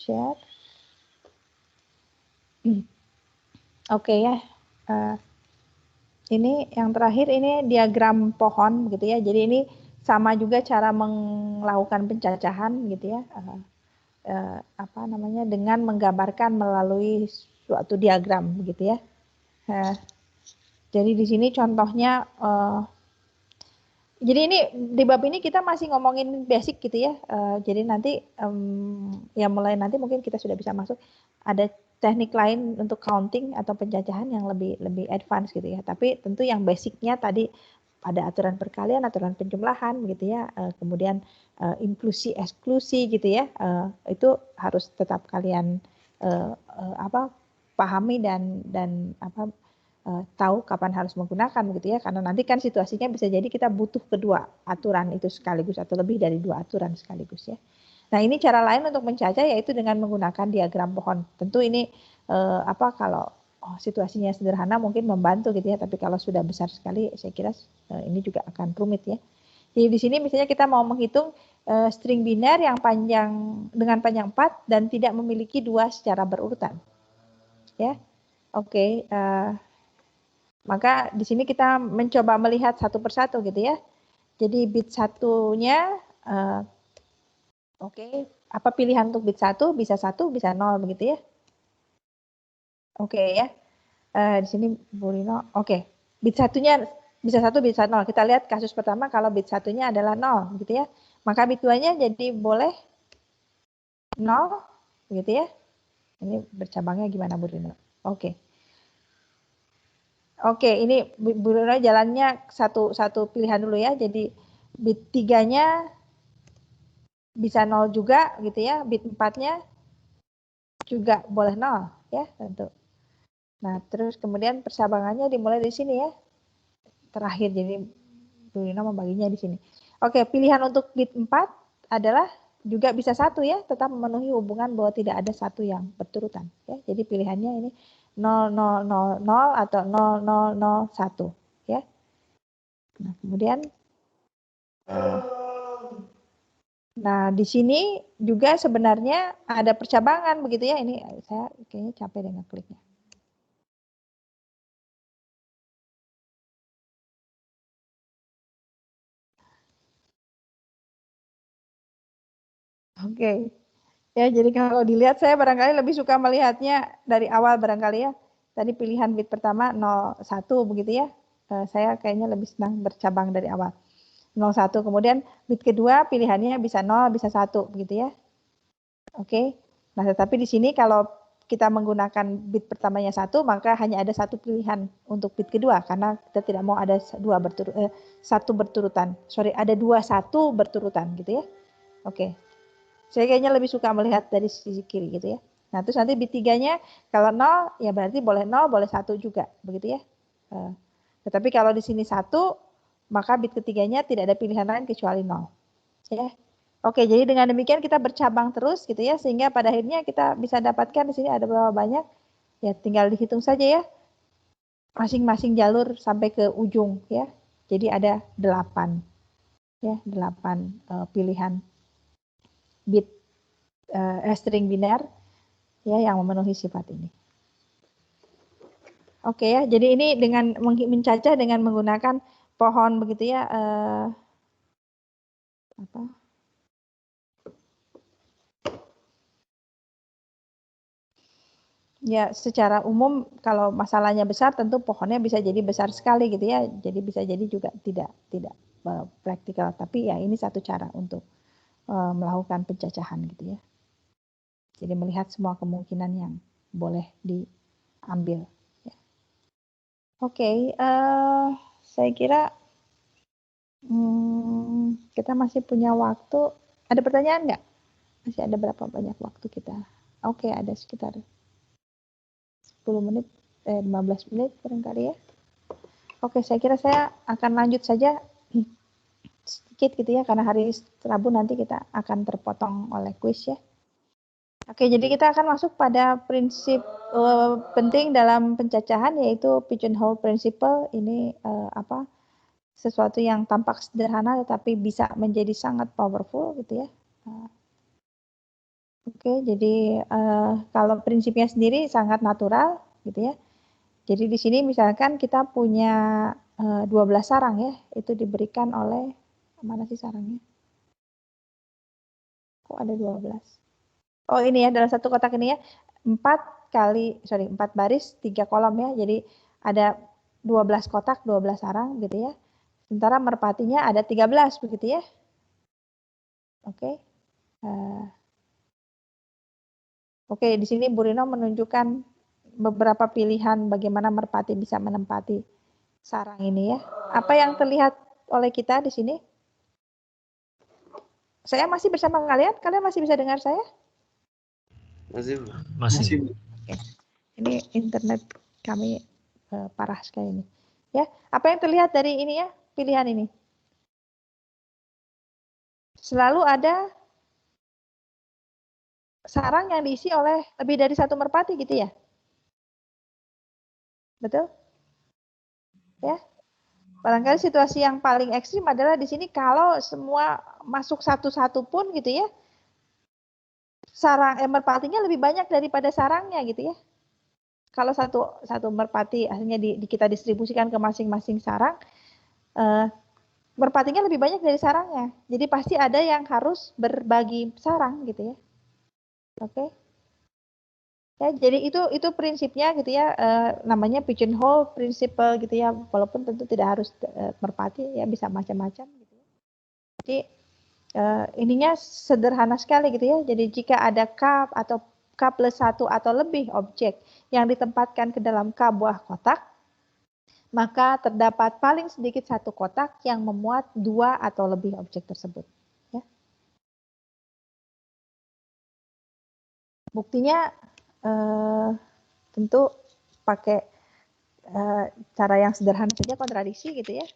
share. Oke ya. Ini yang terakhir ini diagram pohon gitu ya. Jadi ini sama juga cara melakukan pencacahan gitu ya. Apa namanya, dengan menggambarkan melalui suatu diagram gitu ya. Jadi di sini contohnya jadi ini di bab ini kita masih ngomongin basic gitu ya. Jadi nanti ya mulai nanti mungkin kita sudah bisa masuk ada teknik lain untuk counting atau pencacahan yang lebih advance gitu ya. Tapi tentu yang basicnya tadi ada aturan perkalian, aturan penjumlahan gitu ya. Kemudian inklusi, eksklusi gitu ya. Itu harus tetap kalian pahami dan tahu kapan harus menggunakan gitu ya. Karena nanti kan situasinya bisa jadi kita butuh kedua aturan itu sekaligus atau lebih dari dua aturan sekaligus ya. Nah, ini cara lain untuk mencacah yaitu dengan menggunakan diagram pohon. Tentu ini kalau situasinya sederhana mungkin membantu gitu ya, tapi kalau sudah besar sekali saya kira ini juga akan rumit ya. Jadi di sini misalnya kita mau menghitung string biner yang dengan panjang 4 dan tidak memiliki 2 secara berurutan. Ya. Oke, maka di sini kita mencoba melihat satu persatu gitu ya. Jadi bit satunya apa pilihan untuk bit 1? Bisa 1, bisa 0 begitu ya. Oke ya. Di sini Bu Rino, bit satunya bisa 1, bisa 0. Kita lihat kasus pertama kalau bit satunya adalah 0 gitu ya. Maka bit 2-nya jadi boleh 0 gitu ya. Ini bercabangnya gimana Bu Rino? Oke, ini Bu Rino jalannya satu pilihan dulu ya. Jadi bit 3-nya bisa 0 juga gitu ya. Bit 4-nya juga boleh 0 ya tentu. Nah, terus kemudian persabangannya dimulai dari sini ya. Terakhir, jadi Bu Rino membaginya di sini. Oke, pilihan untuk bit 4 adalah juga bisa 1 ya, tetap memenuhi hubungan bahwa tidak ada satu yang berturutan ya. Jadi pilihannya ini 0000 atau 0001 ya. Nah, kemudian nah, di sini juga sebenarnya ada percabangan begitu ya. Ini saya kayaknya capek dengan kliknya. Oke. Ya, jadi kalau dilihat saya barangkali lebih suka melihatnya dari awal barangkali ya. Tadi pilihan bit pertama 01 begitu ya. Saya kayaknya lebih senang bercabang dari awal. 01, kemudian bit kedua pilihannya bisa 0, bisa 1 begitu ya. Oke. Nah, tetapi di sini kalau kita menggunakan bit pertamanya 1, maka hanya ada satu pilihan untuk bit kedua karena kita tidak mau ada satu berturutan. Ada 2 1 berturutan gitu ya. Oke. Saya kayaknya lebih suka melihat dari sisi kiri gitu ya. Nah, terus nanti bit 3-nya kalau 0 ya berarti boleh 0, boleh 1 juga begitu ya. Tetapi kalau di sini 1, maka bit ketiganya tidak ada pilihan lain kecuali 0. Ya. Oke, jadi dengan demikian kita bercabang terus gitu ya, sehingga pada akhirnya kita bisa dapatkan di sini ada berapa banyak. Ya, tinggal dihitung saja ya. Masing-masing jalur sampai ke ujung ya. Jadi ada 8. Ya, 8 pilihan bit string biner ya yang memenuhi sifat ini. Oke ya, jadi ini dengan mencacah dengan menggunakan pohon begitu ya. Ya, secara umum kalau masalahnya besar tentu pohonnya bisa jadi besar sekali gitu ya. Jadi bisa jadi juga tidak praktikal. Tapi ya ini satu cara untuk melakukan pencacahan gitu ya. Jadi melihat semua kemungkinan yang boleh diambil. Ya. Oke, saya kira kita masih punya waktu. Ada pertanyaan nggak? Masih ada berapa banyak waktu kita? Oke, ada sekitar 10 menit, 15 menit barangkali ya. Oke, saya kira saya akan lanjut saja sedikit gitu ya, karena hari Rabu nanti kita akan terpotong oleh kuis ya. Oke, jadi kita akan masuk pada prinsip penting dalam pencacahan yaitu pigeonhole principle. Ini sesuatu yang tampak sederhana tetapi bisa menjadi sangat powerful gitu ya. Oke, jadi kalau prinsipnya sendiri sangat natural gitu ya. Jadi di sini misalkan kita punya 12 sarang ya, itu diberikan oleh, mana sih sarangnya? Kok ada 12? Oh ini ya, dalam satu kotak ini ya, 4 baris, 3 kolom ya. Jadi ada 12 kotak, 12 sarang gitu ya. Sementara merpatinya ada 13 begitu ya. Oke. Oke, di sini Bu Rino menunjukkan beberapa pilihan bagaimana merpati bisa menempati sarang ini ya. Apa yang terlihat oleh kita di sini? Saya masih bersama kalian? Kalian masih bisa dengar saya? Masih. Oke. Ini internet kami parah sekali ini. Ya, apa yang terlihat dari ini ya? Pilihan ini. Selalu ada sarang yang diisi oleh lebih dari satu merpati gitu ya? Betul? Ya. Barangkali situasi yang paling ekstrim adalah di sini kalau semua masuk satu-satu pun gitu ya, sarang merpatinya lebih banyak daripada sarangnya gitu ya. Kalau satu merpati akhirnya kita distribusikan ke masing-masing sarang, merpatinya lebih banyak dari sarangnya. Jadi pasti ada yang harus berbagi sarang gitu ya. Oke. Ya, jadi itu prinsipnya gitu ya, namanya pigeonhole principle gitu ya. Walaupun tentu tidak harus merpati ya, bisa macam-macam gitu ya. Jadi ininya sederhana sekali gitu ya. Jadi jika ada K atau K plus 1 atau lebih objek yang ditempatkan ke dalam K buah kotak, maka terdapat paling sedikit satu kotak yang memuat 2 atau lebih objek tersebut. Ya. Buktinya tentu pakai cara yang sederhana saja, kontradiksi gitu ya.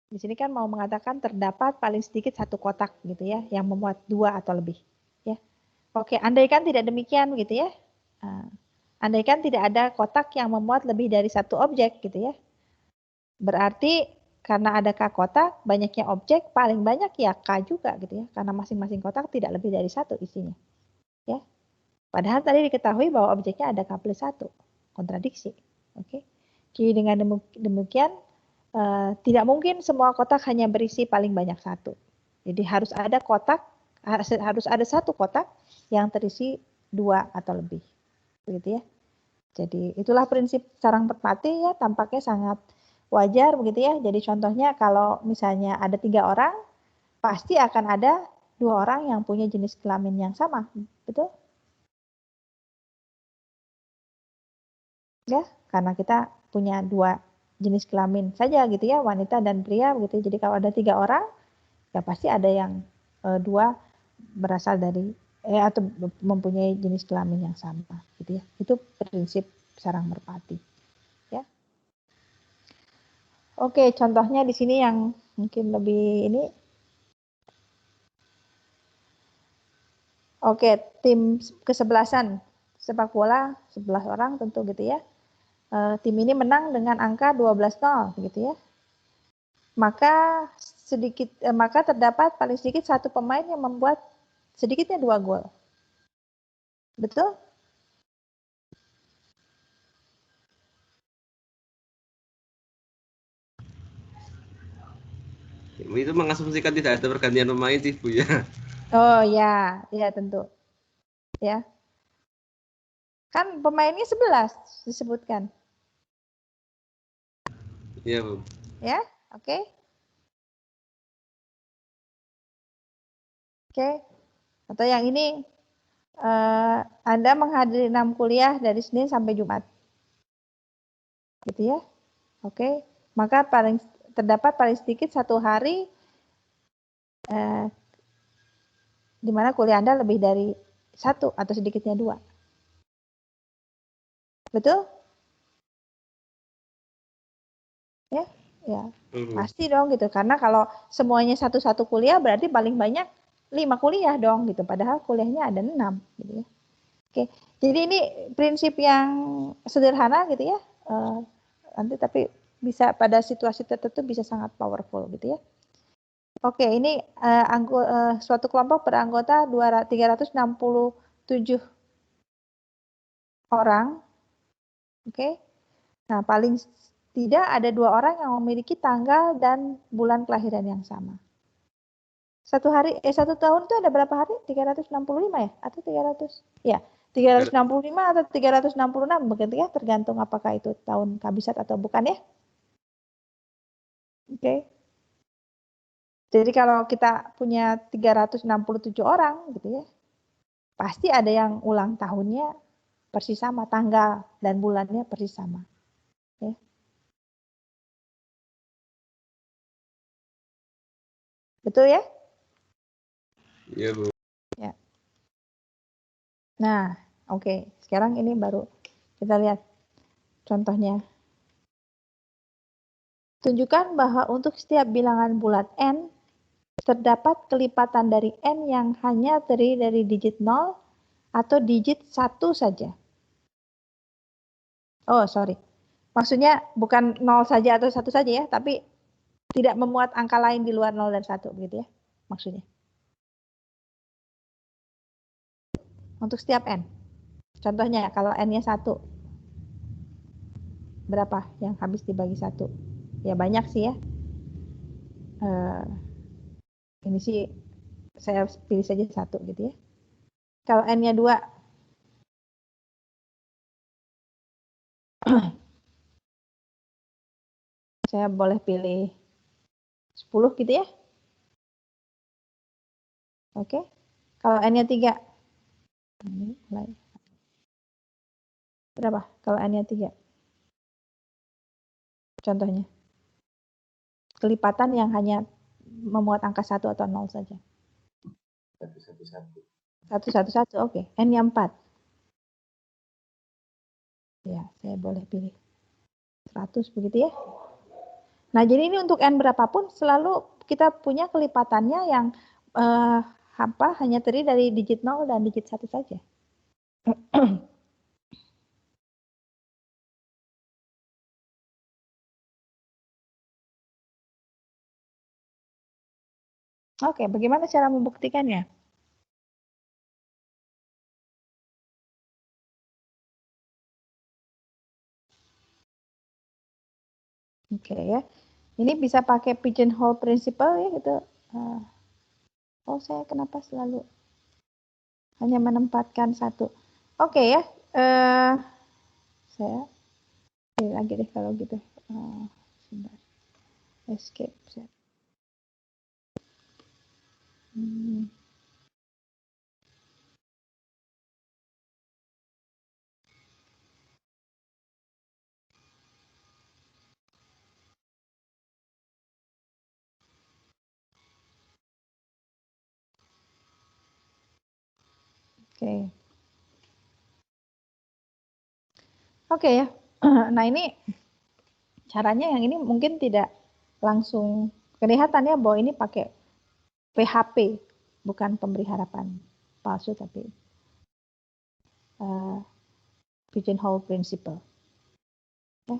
Di sini kan mau mengatakan terdapat paling sedikit satu kotak gitu ya, yang memuat 2 atau lebih. Ya. Oke, andaikan tidak demikian gitu ya. Andaikan tidak ada kotak yang memuat lebih dari satu objek gitu ya. Berarti karena ada K kotak, banyaknya objek, paling banyak ya K juga gitu ya. Karena masing-masing kotak tidak lebih dari satu isinya. Ya. Padahal tadi diketahui bahwa objeknya ada K plus 1. Kontradiksi. Oke. Jadi dengan demikian, tidak mungkin semua kotak hanya berisi paling banyak satu. Jadi harus ada satu kotak yang terisi 2 atau lebih. Begitu ya. Jadi itulah prinsip sarang merpati ya, tampaknya sangat wajar begitu ya. Jadi contohnya kalau misalnya ada 3 orang, pasti akan ada 2 orang yang punya jenis kelamin yang sama, betul? Ya, karena kita punya 2 jenis kelamin saja gitu ya, wanita dan pria begitu. Jadi kalau ada 3 orang, ya pasti ada yang 2 berasal dari atau mempunyai jenis kelamin yang sama gitu ya. Itu prinsip sarang merpati. Ya. Oke, contohnya di sini yang mungkin lebih ini. Oke, tim kesebelasan sepak bola 11 orang tentu gitu ya. Tim ini menang dengan angka 12-0 gitu ya. Maka terdapat paling sedikit satu pemain yang membuat sedikitnya 2 gol. Betul? Itu mengasumsikan tidak ada pergantian pemain sih Bu ya. Oh ya, ya tentu. Ya. Kan pemainnya 11 disebutkan. Iya Bu. Ya, oke. Oke. Atau yang ini, Anda menghadiri 6 kuliah dari Senin sampai Jumat. Gitu ya. Oke. Maka terdapat paling sedikit satu hari di mana kuliah Anda lebih dari 1 atau sedikitnya 2. Betul? Ya, ya. Pasti dong gitu. Karena kalau semuanya satu-satu kuliah berarti paling banyak 5 kuliah dong gitu. Padahal kuliahnya ada 6 gitu ya. Oke. Jadi ini prinsip yang sederhana gitu ya. Nanti tapi bisa pada situasi tertentu bisa sangat powerful gitu ya. Oke, ini suatu kelompok beranggota 367 orang. Oke. Nah, paling tidak ada 2 orang yang memiliki tanggal dan bulan kelahiran yang sama. Satu tahun itu ada berapa hari? 365 ya? Atau 300? Ya, 365 atau 366 begitu ya, tergantung apakah itu tahun kabisat atau bukan ya. Oke. Jadi kalau kita punya 367 orang gitu ya, pasti ada yang ulang tahunnya persis sama, tanggal dan bulannya persis sama. Ya. Betul ya? Iya, Bu. Ya. Nah, oke. Sekarang ini baru kita lihat contohnya. Tunjukkan bahwa untuk setiap bilangan bulat n, terdapat kelipatan dari n yang hanya terdiri dari digit 0 atau digit 1 saja. Oh, sorry. Maksudnya bukan 0 saja atau 1 saja ya, tapi tidak memuat angka lain di luar 0 dan 1, begitu ya maksudnya. Untuk setiap n. Contohnya, kalau n-nya 1, berapa yang habis dibagi 1? Ya banyak sih ya. Ini sih saya pilih saja 1 gitu ya. Kalau n-nya 2, saya boleh pilih 10 gitu ya. Oke. Kalau n-nya 3, ini mulai. Berapa kalau n-nya 3? Contohnya. Kelipatan yang hanya memuat angka 1 atau 0 saja. 111, oke. N-nya 4. Ya, saya boleh pilih 100 begitu ya. Nah, jadi ini untuk n berapapun selalu kita punya kelipatannya yang hanya terdiri dari digit 0 dan digit 1 saja. Oke, bagaimana cara membuktikannya? Oke ya, ini bisa pakai pigeonhole principle ya gitu. Oh, saya kenapa selalu hanya menempatkan 1? Oke ya, saya pilih lagi deh kalau gitu. Sebentar. Escape. Oke. Oke ya. Nah, ini caranya yang ini mungkin tidak langsung kelihatan ya bahwa ini pakai PHP, bukan pemberi harapan palsu tapi pigeonhole principle. Ya.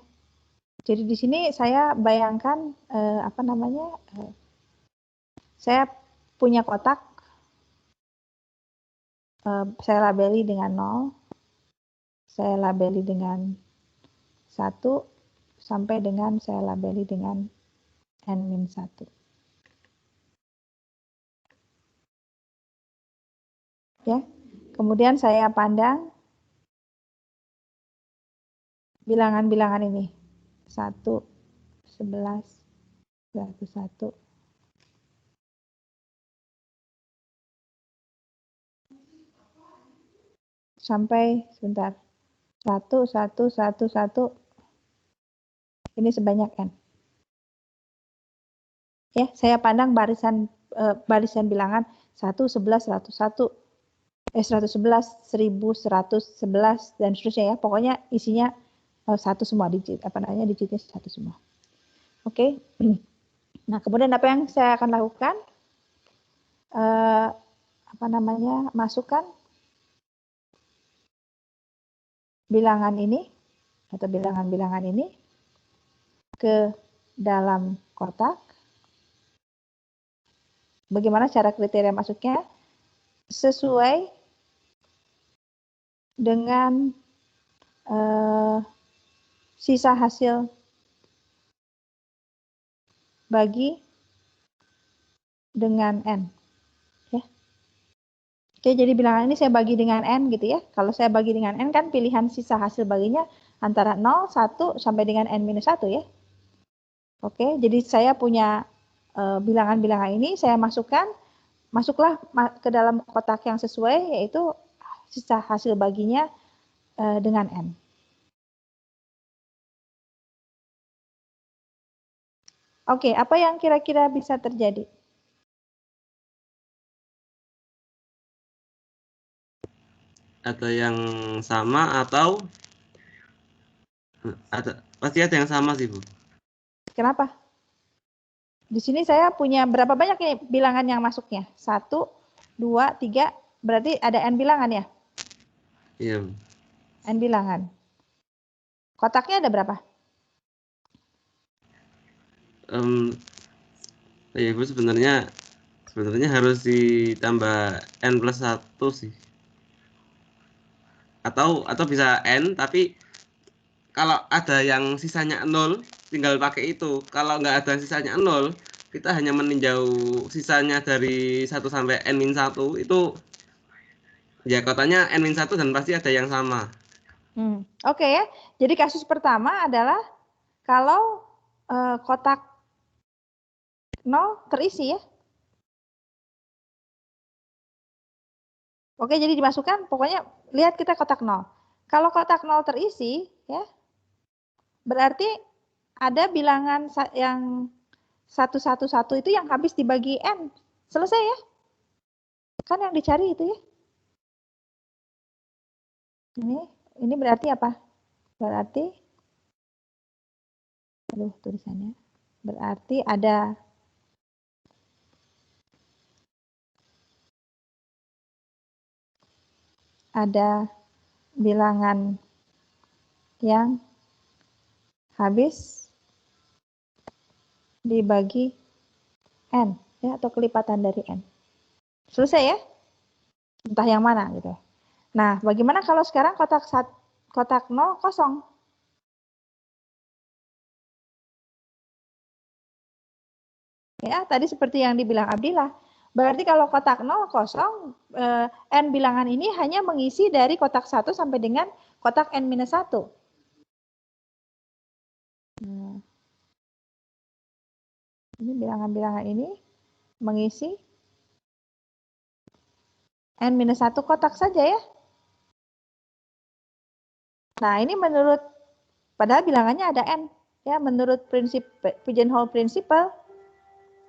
Jadi di sini saya bayangkan saya punya kotak, saya labeli dengan 0, saya labeli dengan 1, sampai dengan saya labeli dengan n-1. Ya. Kemudian saya pandang bilangan-bilangan ini. 1, 11, 1, sampai sebentar. 1, 1, 1, 1. Ini sebanyak n. Ya, saya pandang barisan bilangan 1, 11, 101, 111, 1111 dan seterusnya ya. Pokoknya isinya 1 semua digit, digitnya 1 semua. Oke. Nah, kemudian apa yang saya akan lakukan? Masukkan bilangan ini atau bilangan-bilangan ini ke dalam kotak. Bagaimana cara kriteria masuknya? Sesuai dengan sisa hasil bagi dengan N. Ya. Oke, jadi bilangan ini saya bagi dengan N gitu ya. Kalau saya bagi dengan N kan pilihan sisa hasil baginya antara 0, 1, sampai dengan N-1 ya. Oke, jadi saya punya bilangan-bilangan ini, saya masuklah ke dalam kotak yang sesuai, yaitu sisa hasil baginya dengan N. Oke, apa yang kira-kira bisa terjadi? Ada yang sama atau pasti ada yang sama sih, Bu. Kenapa? Di sini saya punya berapa banyak nih bilangan yang masuknya? 1, 2, 3, berarti ada N bilangan ya? Iya. N bilangan. Kotaknya ada berapa? Ya, Bu, sebenarnya harus ditambah N+1 sih. Atau bisa N, tapi kalau ada yang sisanya 0, tinggal pakai itu. Kalau nggak ada sisanya 0, kita hanya meninjau sisanya dari 1 sampai N-1, itu ya kotanya N-1 dan pasti ada yang sama. Oke ya, jadi kasus pertama adalah kalau kotak 0 terisi ya. Oke, jadi dimasukkan, pokoknya lihat kita kotak 0. Kalau kotak 0 terisi, ya, berarti ada bilangan yang 111 itu yang habis dibagi N. Selesai ya? Kan yang dicari itu ya. Ini berarti apa? Berarti, aduh tulisannya. Berarti ada bilangan yang habis dibagi N ya, atau kelipatan dari N. Selesai ya? Entah yang mana gitu. Nah, bagaimana kalau sekarang kotak 0 kosong? Ya, tadi seperti yang dibilang Abdillah. Berarti kalau kotak 0 kosong, N bilangan ini hanya mengisi dari kotak 1 sampai dengan kotak N-1. Ini bilangan-bilangan ini mengisi N-1 kotak saja ya. Nah, ini padahal bilangannya ada N. Ya, menurut prinsip pigeonhole principle,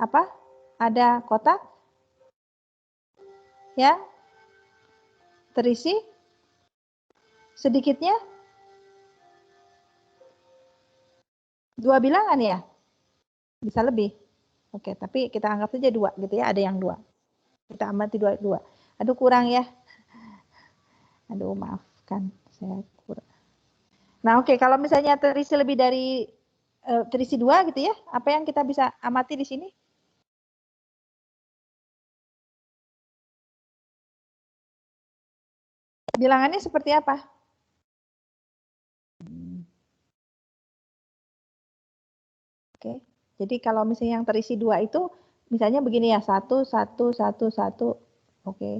apa? Ada kotak yang terisi sedikitnya 2 bilangan ya? Bisa lebih. Oke, tapi kita anggap saja 2 gitu ya, ada yang 2. Kita amati 2. Aduh, kurang ya. Aduh, maafkan, saya kurang. Nah, oke, kalau misalnya terisi lebih dari terisi 2 gitu ya, apa yang kita bisa amati di sini? Bilangannya seperti apa? Oke, jadi kalau misalnya yang terisi 2 itu, misalnya begini ya, 1, 1, 1, 1, oke,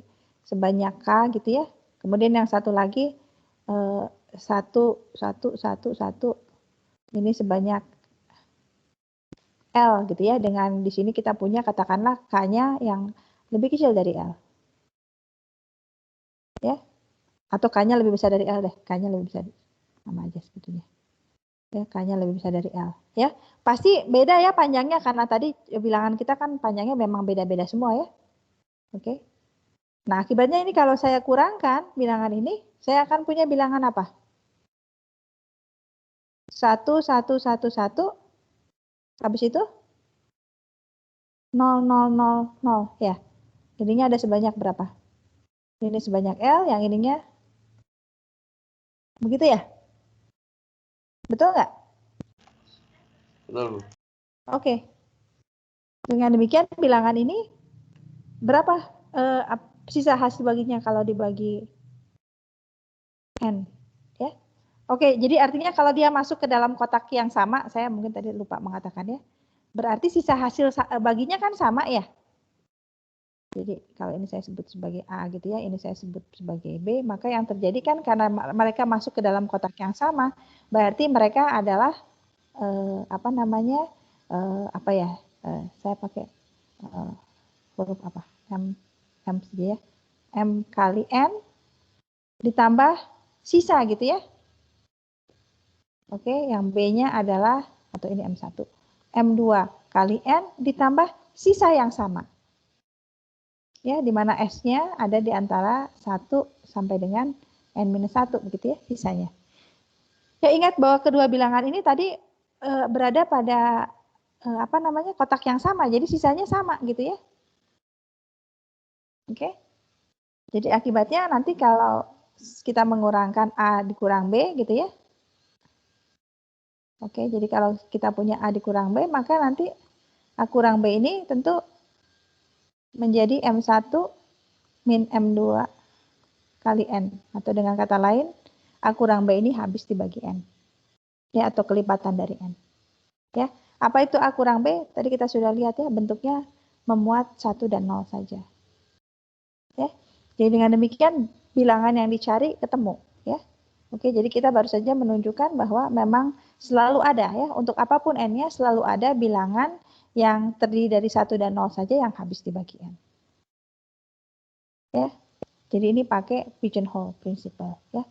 sebanyak K gitu ya. Kemudian yang satu lagi 1, 1, 1, 1, ini sebanyak L gitu ya. Dengan di sini kita punya katakanlah K-nya yang lebih kecil dari L. Ya. Atau K-nya lebih besar dari L deh. K-nya lebih besar. Sama aja sebetulnya. Ya, K-nya lebih besar dari L. Ya, pasti beda ya panjangnya karena tadi bilangan kita kan panjangnya memang beda-beda semua ya. Oke. Nah, akibatnya ini kalau saya kurangkan bilangan ini, saya akan punya bilangan apa? 1, 1, 1, 1. Habis itu 0, 0, 0, 0 ya. Ininya ada sebanyak berapa? Ini sebanyak L, yang ininya begitu ya? Betul nggak? Betul. Oke. Dengan demikian bilangan ini berapa sisa hasil baginya kalau dibagi N? Ya. Oke, jadi artinya kalau dia masuk ke dalam kotak yang sama, saya mungkin tadi lupa mengatakan ya, berarti sisa hasil baginya kan sama ya. Jadi kalau ini saya sebut sebagai A gitu ya, ini saya sebut sebagai B, maka yang terjadi kan karena mereka masuk ke dalam kotak yang sama, berarti mereka adalah apa namanya, apa ya, saya pakai huruf apa, M saja ya, M kali N ditambah sisa gitu ya. Oke, yang B-nya adalah, atau ini M1, M2 kali N ditambah sisa yang sama. Ya, di mana S-nya ada di antara 1 sampai dengan N-1 begitu ya sisanya. Ya, ingat bahwa kedua bilangan ini tadi berada pada apa namanya, kotak yang sama, jadi sisanya sama gitu ya. Oke. Jadi akibatnya nanti kalau kita mengurangkan A dikurang B gitu ya. Oke, jadi kalau kita punya A dikurang B, maka nanti A kurang B ini tentu menjadi M1 min M2 kali N. Atau dengan kata lain, A kurang B ini habis dibagi N. Ya, atau kelipatan dari N. Ya, apa itu A kurang B? Tadi kita sudah lihat ya, bentuknya memuat 1 dan 0 saja. Ya, jadi dengan demikian bilangan yang dicari ketemu. Ya, oke, jadi kita baru saja menunjukkan bahwa memang selalu ada ya, untuk apapun N-nya selalu ada bilangan yang terdiri dari 1 dan 0 saja yang habis dibagi N. Ya, jadi ini pakai pigeonhole principle ya.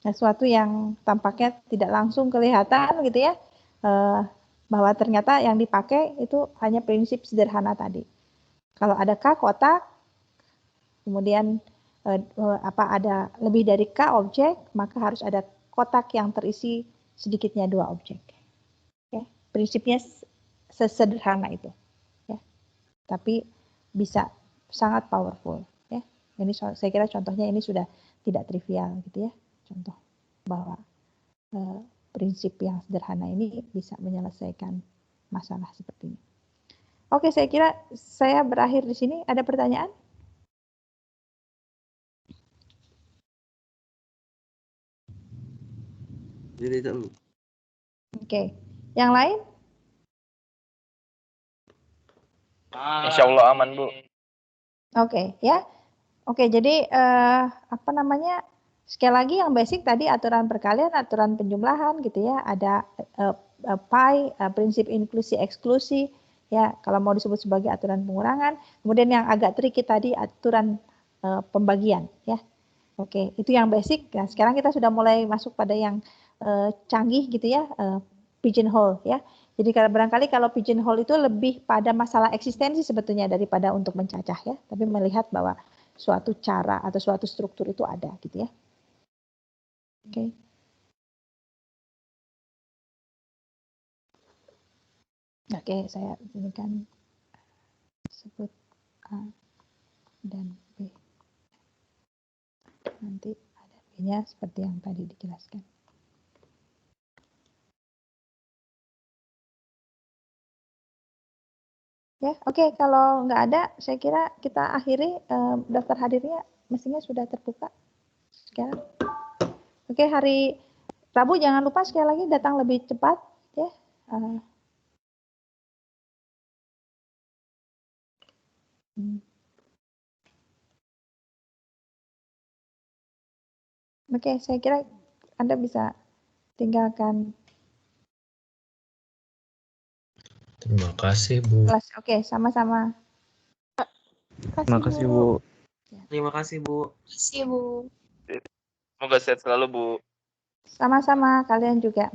Sesuatu yang tampaknya tidak langsung kelihatan gitu ya, bahwa ternyata yang dipakai itu hanya prinsip sederhana tadi. Kalau ada K kotak, kemudian ada lebih dari K objek, maka harus ada kotak yang terisi sedikitnya 2 objek. Ya, prinsipnya sesederhana itu. Ya. Tapi bisa sangat powerful. Ya. Ini saya kira contohnya ini sudah tidak trivial gitu ya. Contoh bahwa prinsip yang sederhana ini bisa menyelesaikan masalah seperti ini. Oke, saya kira saya berakhir di sini. Ada pertanyaan? Oke, yang lain? Insya Allah aman, Bu. Oke, ya. Oke, jadi apa namanya? Sekali lagi yang basic tadi aturan perkalian, aturan penjumlahan gitu ya. Ada pi, prinsip inklusi eksklusi ya. Kalau mau disebut sebagai aturan pengurangan. Kemudian yang agak tricky tadi aturan pembagian ya. Oke, itu yang basic. Nah, sekarang kita sudah mulai masuk pada yang canggih gitu ya, pigeonhole ya. Jadi barangkali kalau pigeonhole itu lebih pada masalah eksistensi sebetulnya daripada untuk mencacah ya, tapi melihat bahwa suatu cara atau suatu struktur itu ada gitu ya. Oke. Oke, saya ini kan sebut A dan B. Nanti ada B-nya seperti yang tadi dijelaskan. Ya, oke. Kalau nggak ada, saya kira kita akhiri daftar hadirnya mestinya sudah terbuka sekarang. Oke, hari Rabu jangan lupa sekali lagi datang lebih cepat ya. Oke, saya kira Anda bisa tinggalkan Terima kasih, Bu. kelas. Oke, sama-sama. Terima kasih, Bu. Terima kasih, Bu. Terima kasih, Bu. Semoga sehat selalu, Bu. Sama-sama, kalian juga.